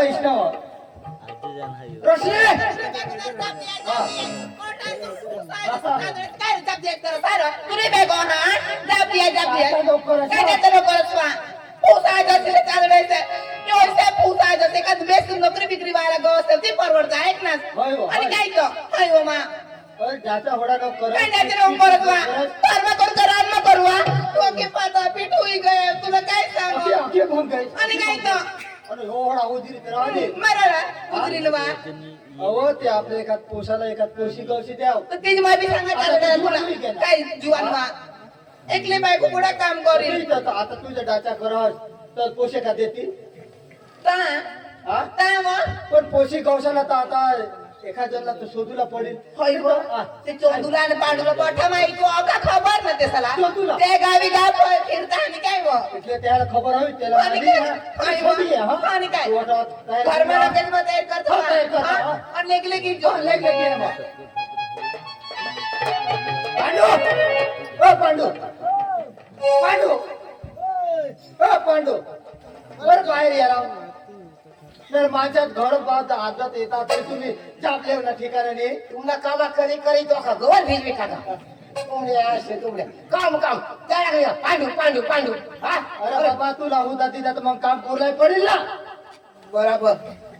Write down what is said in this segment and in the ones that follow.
इष्णव रोशनी नोकरी बिक्री वाला गवस ते परवडत ऐक ना आणि काय तो मा ज्याचा होडा नको करू काय त्याचे नको करत वा कर्म करू तर राम करू वा तो के पाता पीठ होई गए तुला काय सांगू अखे कोण काय आणि काय तो अरे हो होडा उदिरी तर आली मराला उतरील वा अहो ते आपल्या एकात पोशाला एकात पोशी गवशी द्याव तर तेच माहिती सांगायचं तुला काय जीवन वा एकले बायको पुढे काम करील आता तुझ्या डाचा करस तर पोशे का देतील ता हा ता वा पण पोशी गवशाला तर आता एखाद्याला तर शोधूला पडेल होय गो ते चोंदुला आणि पांडुला मोठा माहिती अगा खबर ना ते सला चोंदूला? ते गावी गाव फिरता आणि काय व એટલે त्याला खबर हवी त्याला आणि माहिती काय? आहे. छोटी आहे, हा. आणि काय? तू आता तयार घरमा कर. नकेल तयार करतो हो, तयार करतो, हा? हा. आणि लेगले की जो लेक लेक ये बा. पांडू ओ पांडू पांडू ओ पांडू वर बाहेर या राव तर माझ्यात घर बात आदत येतात तरी तुम्ही जापले ना ठिकाणी तुमना कामा करी करी तो का गवर भिजवी टाका तुमने असे तुमने काम काम त्या लागले पांडू पांडू पांडू हा अरे बाबा तुला होता तिथं तर मग काम पुरलाय पडेल ना बराबर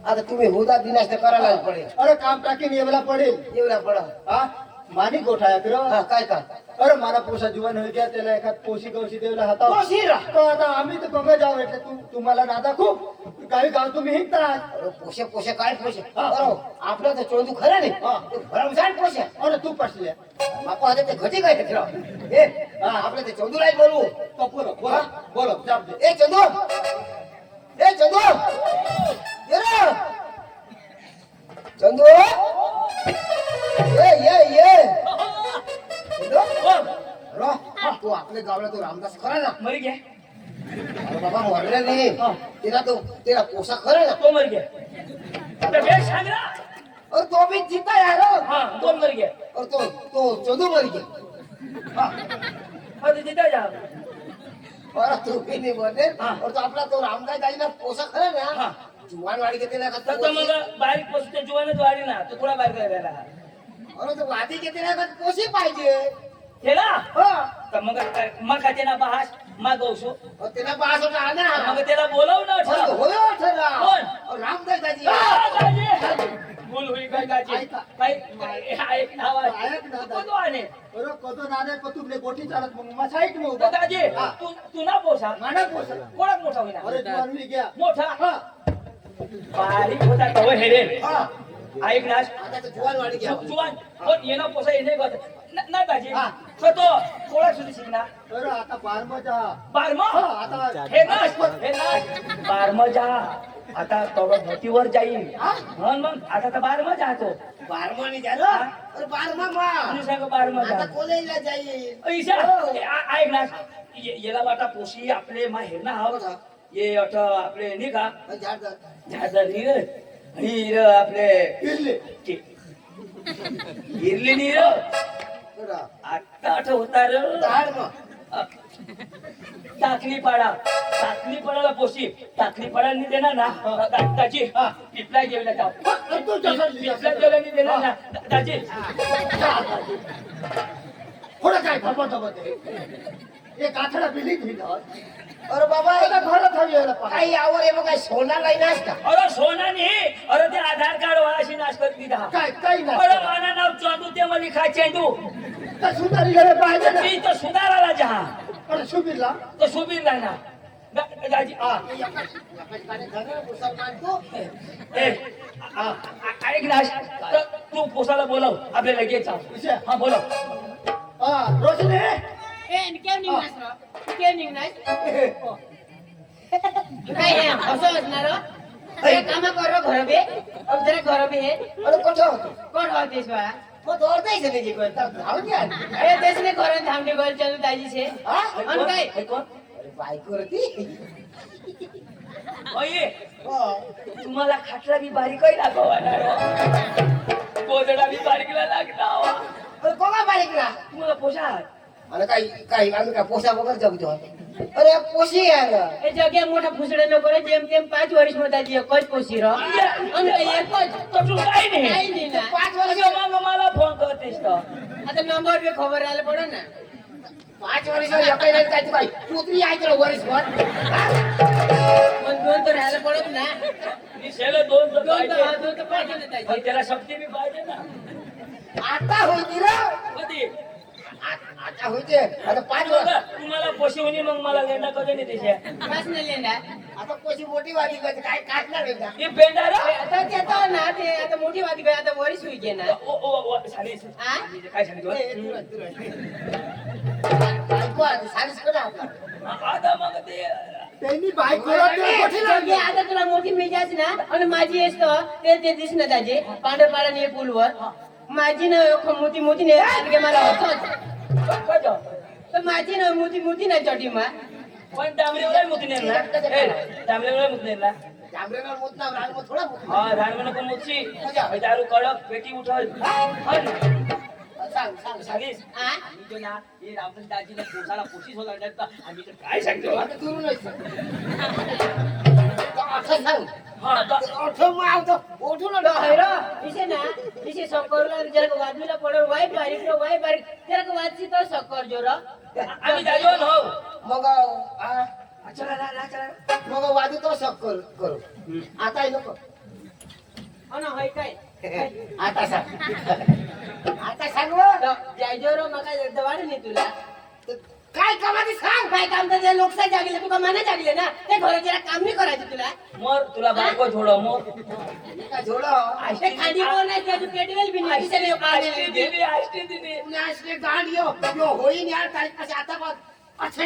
आता तुम्ही हुदा दिनाश तर करायला पडेल अरे काम टाकीन येवला पडेल एवढा पडा हा मानी गोठाया कर हा काय का अरे मला पोसा जीवन होई गया त्याला एखाद पोशी गवशी देवला हाता कोशिरा तो आता आम्ही तर बघा जाऊ એટલે तुम्हाला नादा खूप काही गाव तुम्ही हिंडता अरे पोशे पोशे काय पोशे हा. बरोबर आपलं तर चोंदू खरं नाही हा. ते भरमसाठ पोशे अरे तू पसल्या बापा आता ते घटी काय ते ए हा आपलं ते चोंदूला बोलू तो बोलो बोलो बोलो जाप दे ए चंदू ए चंदू ये रे चंदू ये चंदू रो तू आपल्या गावाला तो रामदास खरा ना मर गया अरे बाबा मरले नाही तेरा पोसा खरा ना तो मर गया तो बेश सांगला और तो भी जीता यार हाँ तो मर गया और तो चंदू मर गया हाँ तो जीता जा और तू भी नहीं बोलते हाँ. और तो आपला तो रामदास गाई ना पोसा खरा ना हाँ. जुवान वाडी घेते ना तर तो मग बारीक पोस्ट जुवानच वाढी ना तो थोडा बारीक राहिला अरे तो वादी घेते ना का पोशी पाहिजे केला हो तर मग खाते ना बहास मग गौसो और त्याला पास होता ना मग त्याला बोलव ना और ठरव. होयो ठरला कोण? और रामदास दाजी आ, दाजी. भूल हुई काय दाजी ऐका. काय ऐक नाव आहे ऐक ना, दाजी. तो आणे अरे कतो नादे पण तुमले गोठी चालत मग मसाईट मग तर दाजी हा. तू ना पोसा माना पोसा कोणाक मोठा होईना अरे तू आणली गया मोठा हा बारीक होता तो हेरे हा ऐक ना आता तो जुवान वाडी घ्या जुवान पण येणं पोसा येणे गत ना दाजी हा. तर तो कोणा सुधी शिकणार अरे आता बारमजा बारमा हा आता हे नाच बारम जा आता तवड भटीवर जाईल मग आता तर बारम जातो बारमा नाही झालं अरे बारमा मा आणि सांग बारम जा आता कॉलेजला जाईल ऐसा ऐक ना येला वाटा पोशी आपले मा हेर ना हाव ये अट आपले नाही का झाड झाडा नीर नीर आपले फिरले हिरली नीर आता आठ होता र झाड मा टाकली पाडाला पोशी टाकली पाडा नाही देणार ना दाजी पिपला जेवला जाऊ तू जसा पिपला जेवला नाही देणार ना दाजी थोडं काय धबधबत एक आठवडा बिली घेणार अरे बाबा आता घरात हवी यायला पाहिजे काही यावर आहे बघा सोना नाही नाच का अरे सोना नाही अरे ते आधार कार्ड वाशी नाश करत दिला काय काही अरे नाही माझा नाव चंदू ते मला खा चेंडू तर सुधारी गेले पाहिजे ना ती तर सुधाराला जहा अरे सुबीरला तो सुबीर नाही ना दाजी हा मुसलमान तू ए ऐक ना तर तू पोसाला बोलव आपल्याला लगेच विषय? हा बोलव हा रोशनी केव निघणार काय हे असं असणार काम करो घर बे अब जरा घर बे अरे कुठं होतो कोण होतेस बा मग दौडताय से नाही कोण तर धाव द्या अरे तेसने घर थांबले गोल चालू ताजी छे हा आणि काय हे कोण अरे बायको रती अये तुम्हाला खाटला बी बारीकही लागवाना गोदडा बी बारीकला लागला अरे कोणा बारीक ना तुम्हाला पोषा अरे काही काही आम्ही काय पोसा वगैरे जगतो અરે પોસી યાર એ જગ્યા મોટા ફૂસડા નો કરે જેમ તેમ 5 વર્ષમાં તાજી એક જ પોસી રહો અને એક જ તો તું કાઈ નહીં કાઈ નહીં ના 5 વર્ષ મારા ફોન કરતીશ તો આ તો નંબર બે ખબર આલે પડે ને 5 વર્ષ એકાઈ નહીં કાઈ ભાઈ પુત્રી આઈ તો વર્ષ ભર મન દોન તો હાલે પડે જ ના ઈ સેલે દોન તો દોન તો પાડે. દોન તો પાડે ને તાજી પણ તેરા શક્તિ બી પાડે ના आता होती ना બધી आता होते आता 5 વર્ષ તું मला पोशी होणी मग मला लेंडा कधी नाही तिथे બસ ને લેના आता कोशी मोठी वाली काय काय काढणार आहे का ती पेंडारा आता ते તો ના તે आता मोठी वाटी गई आता वरी सुई गे ना ओ ओ ओ सालीस हा काय सांगितलं बायको आहे सारीच कडे आपला आता मग ते त्यांनी बायकोला ते मोठी लागली. जग्या आता तुला मोठी मिजाज ना आणि माझी आहेस तो ते ते दिस ना ताजे पांढरपाडा ने पुलवर माझी ना मोठी मोठी ने आणगे मला होतच कजो तर माझी ना मोठी मोठी ना चटी मा पण डांबरेवला मुती नाही ना डांबरेवला मुती नाही ना जांभळेला मोठ ना राग मग थोडा मोठ हा धानमध्ये पण मुतची दारू कडक पेटी उठल सांग सांग सालीस आ मी जो ना हे रामचंद्र दाजीला पोसाला पोशीस होता त्यात आम्ही तर काय सांगतो आता तू नाही असं सांग हा आता ओठो मावतो ओठो तो हैरो इसे ना इसे सकरला जरा को वादमीला पडो वाई बारीक जरा को वादसी तो सकर जोरा आम्ही जाजो न हो मग चला ना चला मग वादू तो सब करू आता नको अन होय काय आता सांग आता सांग व. जाय जोरो मका दवाड नाही तुला काय कामाची सांग काय काम तर लोकसा जागले तुका माना जागले ना ते घर जरा काम नाही करायचं तुला मोर तुला बायको छोडो मोर काय जोड ते खाली कोण नाही त्याचं पेटवेल बी नाही किती आष्टी दिली असले गांड यो यो होईन यार काय कसं आता बघ अच्छा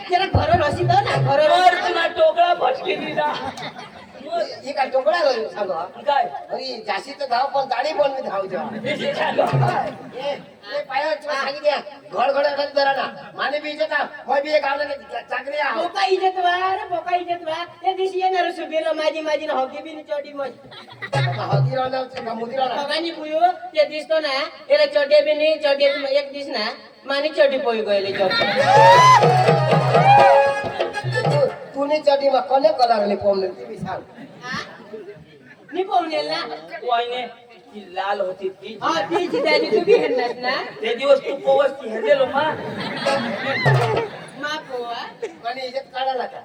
जरा घर रसी दो ना घर मोर तुला टोकळा फटके दिला हे काय टोकड़ा सांग काय अरे जाशी तर धाव पण दाढी पण मी धाव जेव्हा दिसे झालो ए पाया तुला सांगितले घर घर जरा ना माने बी इज्जत मग बी एक आवलं चाकरी आहो बोका इज्जत वा ते दिवशी येणार सुबीर माझी न होती बी चोटी मग हती राहणार मोदी राहणार भगानी पुयो ते दिसतो ना त्याला चोटे बी नाही चोटे एक दिस ना मानी चोटी पोई गयले चोटी तुनी चटी मग कोणे कलारली पोमले ती बी सांग नि पाहुणेल ना वाईने ती लाल होती ती हा तीची त्याची तू बी हेरलास ना ते दिवस तू पोवस ती हेरलेलो मा पोवा आणि इज्जत काढायला का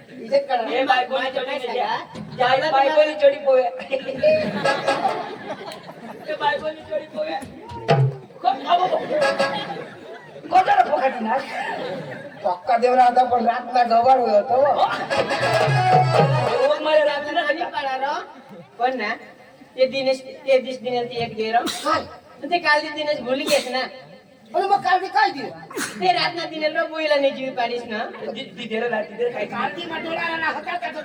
इज्जत काढायला हे बायकोनी चढी काय द्या सांगा? बायकोनी चढी पोवे ते बायकोनी चढी पोवे कोणाला फोकाटी ना पक्का देवरा आता पण रात ना गवाड होतो मला रात्री आणि पळालो पण ना ते दिनेश ते दिनेश एक गेरम काय ते काल दिनेश भूली गेस ना अरे मग काल काय दिलं ते रात ना दिनेश रो बोईला नाही जीव पाडीस ना तिथे काय कालची मटोळा ना होता त्याचं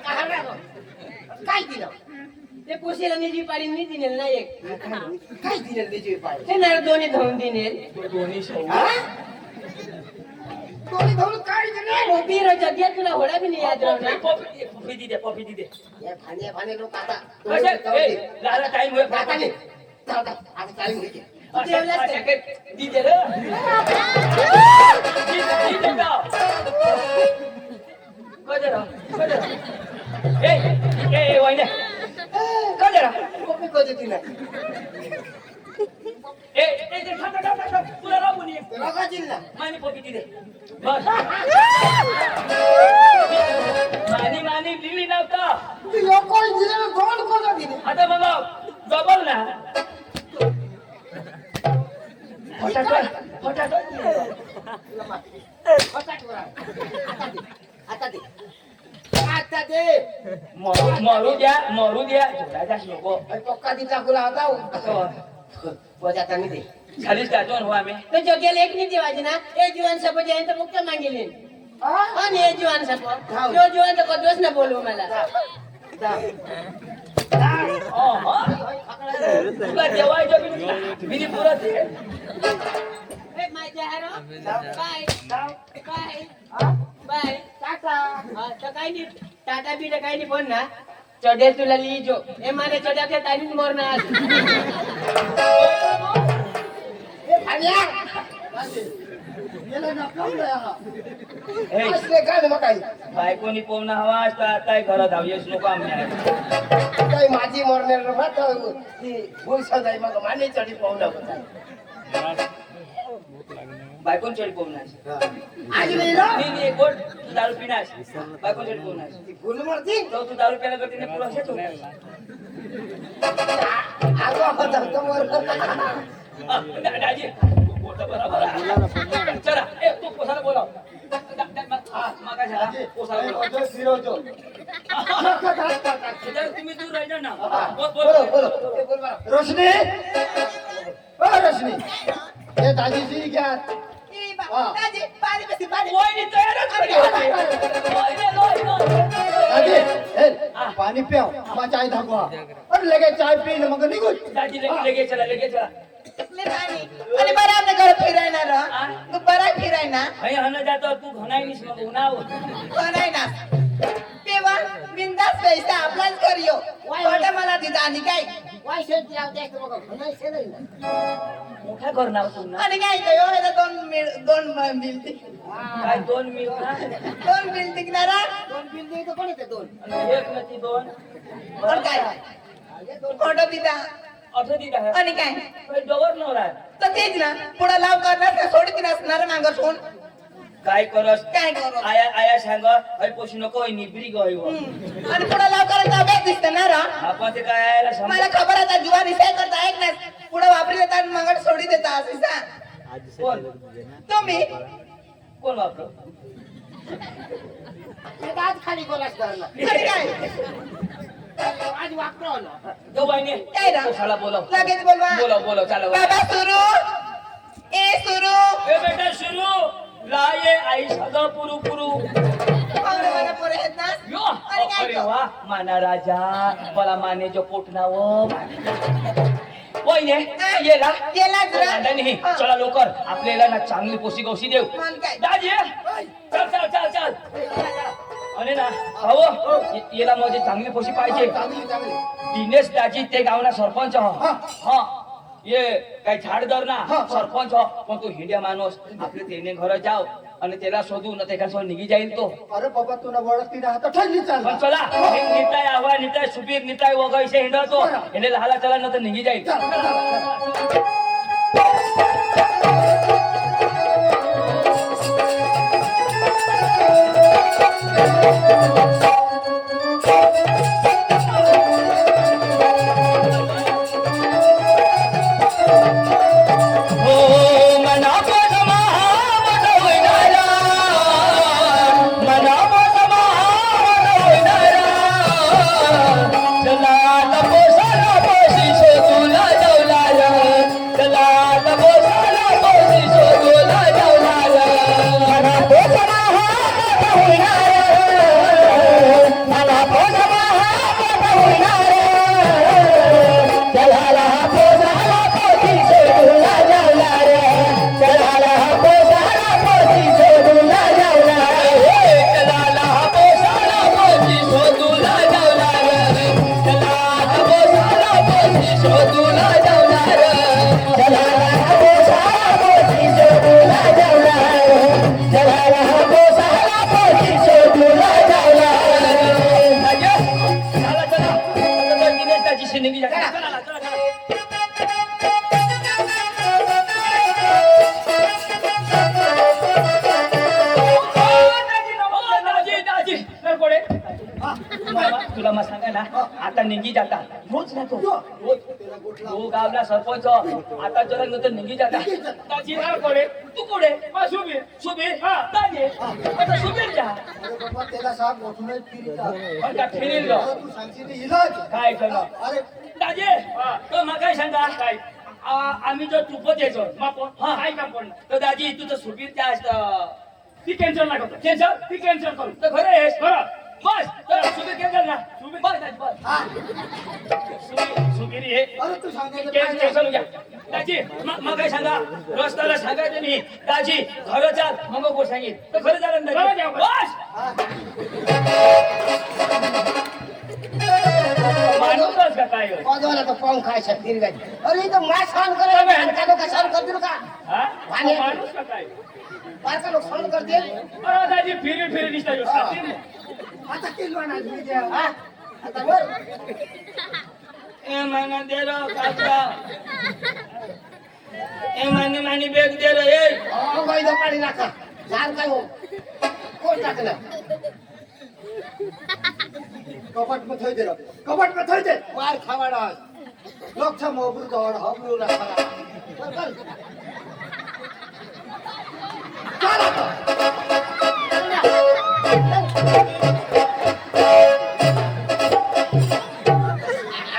काय दिलं ते पोशीला नाही जीव पाडी नाही दिनेल ना एक काय दिलं त्याची पाय ते ना दोन्ही धावून दिनेल दोन्ही शौ कोणी धरून काय दिलं पोपी रो जग्यात तुला होडा बी नाही याद राहू ना पॉपी दिदे हे भाने लोक आता लाला टाइम होय आता नाही आता टाइम घे दिदे रे दिदे गाव कजरा ए वाईने कजरा कॉपी कधी दिलं ए थांब तुला राहू नये रगा दिला मानी पॉपी दिदे बस मानी लिहिली नव्हता ती लोक दिलं दोन कोणा दिले आता मग डबल ना आता दे मरू द्या जोडायचा नको पक्का दी टाकूला आता वजाता नाही दे झालीच गाठवण हो आम्ही तो जग्याला एक नाही देवाजी ना ए जीवन सपो जाईन तर मुक्त मागेले आणि हे जीवन सपो जो जीवन तर कधीच ना बोलू मला तुला जेवायचं बिनी पुरत माझ्या हारो बाय बाय बाय टाटा तर काही नाही टाटा बी काही नाही पण ना चढे तुला लिहिजो हे माने चढ्या के तारीख मोरना भाड्या गेला ना कमला याला. ए, असले काय मग काही बायकोनी पोवना हवा असता आता घरात हवी नको आम्ही काही माझी मरणार मात ती भूसा जाई मग माने चढी पाहुणा होता बायकोन चढ पोवना आज नाही ना मी गोड तू दारू पिनास बायकोन चढ पोवना ती गुलमर्ती तो तू दारू प्यायला करते ना पुरा शेतो आगो होता कमर दाजी बोलता बरोबर आहे. चला ए तू कोसाला बोलाव मागा झाला दाजी, कोसाला ए, बोलाव अजय फिरवतो. इधर तुम्ही दूर राहिला ना बोल बोलो बोल बोलो ते बोल बरं. रोशनी ओ रोशनी हे दाजीची घ्या हा. वहिनी तयारच करी होती. वहिनी, दादी हे पाणी प्याव मग चाय दाखवा अरे लगे चाय पी मग निघू दाजी लगे चला लगे चला आणि बरं आपल्या घर फिरायणार तू बरा फिरायना हय हन जातो तू घनाई निस मग उन्हाव बनायना तेव्हा बिंदास पैसा आपलाच करियो वाटा मला तिथं आणि काय वाय शेत लावते एक बघा नाही शेत मोठा घर नाव तुमना आणि काय कयो हे दोन बिल्डिंग काय दोन मी ना दोन बिल्डिंग ना रा दोन बिल्डिंग तर कोण येते दोन एक नती दोन और काय फोटो तिथं अठरा दी आहे आणि काय डोवर नवरा तर तेच ना पुढे लाव करणार ते सोडती नसणार मागं सोड काय करस काय करू आया आया सांग हय पोशी नको होय निबरी गय हो आणि पुढे लाव करायचा अभ्यास दिसत ना रा आपण ते काय आयला समज मला खबर आता जुवा रिसाय करता ऐक ना पुढे वापरी देता आणि मग सोडी देता असं सांग कोण तुम्ही कोण वापर आज खाली गोलास धरला आणि काय आज वापरा आला तो बाईने काय रा कोशाला बोलव लगेच बोलवा बोलव चला बाबा सुरू ए सुरू ए बेटा सुरू लाये आई सगळं पुरू पुरू और मला पोरे आहेत ना यो आणि काय अरे तो? वा माना राजा मला माने जो पोटनाव वहिने येला गेला जरा नाही चला लवकर आपल्याला ना चांगली पोशी गौशी देऊ मन काय दाजी चल चल चल चल अरे ना हो याला म्हणजे चांगली पोशी पाहिजे चांगली चांगली दिनेश दाजी ते गावना सरपंच हो हा. हा ये काय झाडदर ना हा. सरपंच हो पण तू हिंड्या माणूस आपले तेने घर जाव आणि त्याला शोधू ना त्याच्यासोबत निघी जाईल तो अरे बाबा तुला ओळखती ना आता ठरली पण चालला चला निताय आवा निताय सुबीर निताय वगैरे हिंडतो हिंडे लहाला चला ना तर निघी जाईल चल, चल, चल. निघी जाईल चला चला चला तुला मग सांगा ना आता निघी जाता रोज ना तो तो गावला सरपंच आता जरा नंतर निघी जाता दाजी कोडे तू कोडे सुबीर सुबीर दाजी आता सुबीर जा अरे बाबा त्याला सांग मोठूनच फिरीचा. पण का फिरील ग अरे तू सांगशील ते इलाज काय करणं अरे दाजी तो मग काय सांगा काय आम्ही जो तुपत यायचो काय का पण तर दाजी तू तर सुबीर त्या ती कॅन्सल ना करतो कॅन्सल ती कॅन्सल करू तर खरं आहेस खरं बस तर सुबीर कॅन्सल ना सुबीर बस दाजी बस हा सुबीर हे अरे तू सांगायचं कॅन्सल घ्या दाजी मग काय सांगा रस्त्याला सांगायचं नाही दाजी खरं चाल मग गोष्ट सांगित तर खरं चाल दाजी बस माणूसच का काय होय? वाजवायला तर पाहून खायचं फिरगायचं अरे इथं मास सहन करायला कशाला करतील का हा? आणि- माणूस का काय बारका लोक सहन करते अरे दाजी फिरी फिरी दिसता यो साथी. आता किलवा ना द्या. हा आता वर ए माना दे रो काका. ए मानी मानी बेग दे रो ए. गाई द पाणी नाका लहान काय हो कोण टाकलं कपाटमा थोइ दे र. कपाटमा थोइ दे. मार खावाडा लोक छ मोबु गड हब्रु राखा.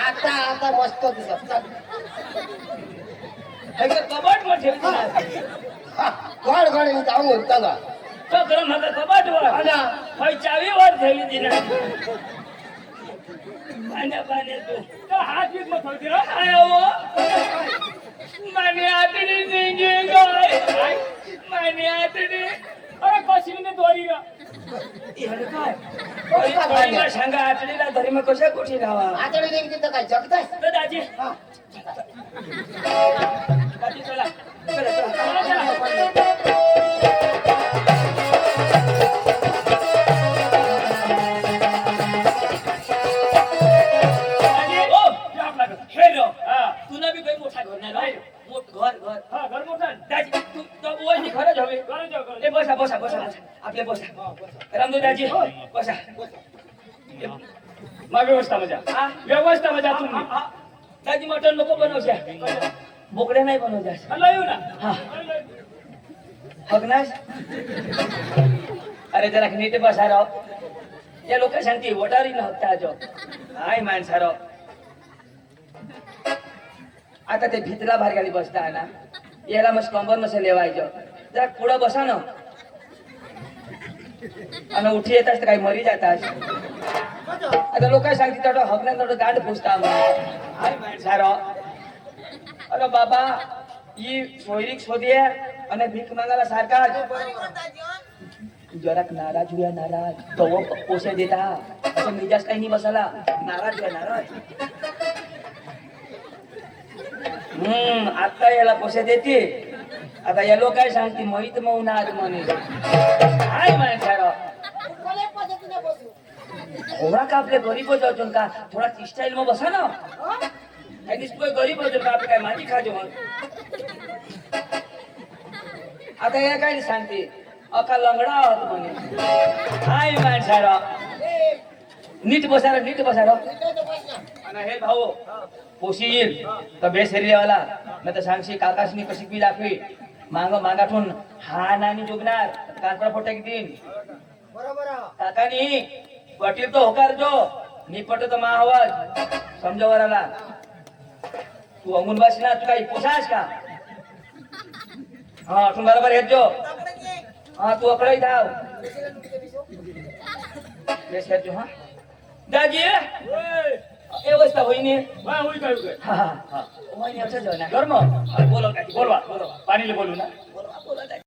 आता आता मस्त दिसत हे कबाट मध्ये ठेवली. गड गड जाऊन होता का तो गरम हका कबाट वर. आला होय चावी वर ठेवली तिने. पाण्या तू तो हात बीत मत होती रे. आयो माने आतडी निघे गाय. माने आतडी अरे कशीने दोरी रा. यार काय दोरीला सांगा आतडीला घरी मग कशा कोठी रावा. आता नाही तिथं काय जगताय तर दाजी दाजी चला चला चला. तुला बी काही मोठा घर नाही घर घर मोठा दाजी तू तो वही खरंच हवे. ए बसा बसा बसा बसा आपले बसा. रामदेव दाजी बसा. मा व्यवस्था मजा हा व्यवस्था मजा तुम्ही दाजी मटण नको बनवशा. बोकड्या नाही बनवल्या. हल्ला येऊ ना हा अग्नाश अरे जरा नीट बसा राव. या लोक सांगते वटारी नव्हता जो हाय माणसा राव. आता ते भितला भारी बसता ना याला मग कंबर नसेल लेवायचं. जरा पुढं बसा ना आणि उठी येतास तर काही मरी जातास. आता लोक सांगते तेवढं हकण्यात तेवढं गांड पुसता हाय माणसा राव. अरे बाबा ही सोयरीक शोधे અને ભીખ માંગાલા સરકાર જરાક નારાજ हुआ नाराज तो वो पोसे देता असं मिजाज काही नाही बसाला. नाराज हुआ नाराज. आता याला पोसे देते. आता या लोक काय सांगते मोहित मौनात म्हणे हाय माणसाला. थोडा का आपल्या गरीब जाऊन का थोडा स्टाईल मग बसा ना. काही दिसतोय गरीब होतो का आपलं काय माझी खाजो मग. आता या काय सांगते अका लंगडा आहोत म्हणे हाय माणसाला. नीट बसारा नीट बसारा. आणि हे भाऊ पोशी येईल तर बेसरीवाला नाही तर सांगशी काकाशनी कशी पी दाखवी. मागाठून हा नानी जोगणार कानपडा फोटा किती बरोबर काकानी वटील तो होकार जो निपट तो मा आवाज समजवराला. तू अमून बस ना तू काही पोसास का. हा तू बरोबर येत जो. हा तू अकडे धाव बेस येत जो. हा दाजी व्यवस्था होईने वा होई काय काय हा हा होईने असं जो ना धर्म बोलव बोलवा पाणीले बोलू ना बोलवा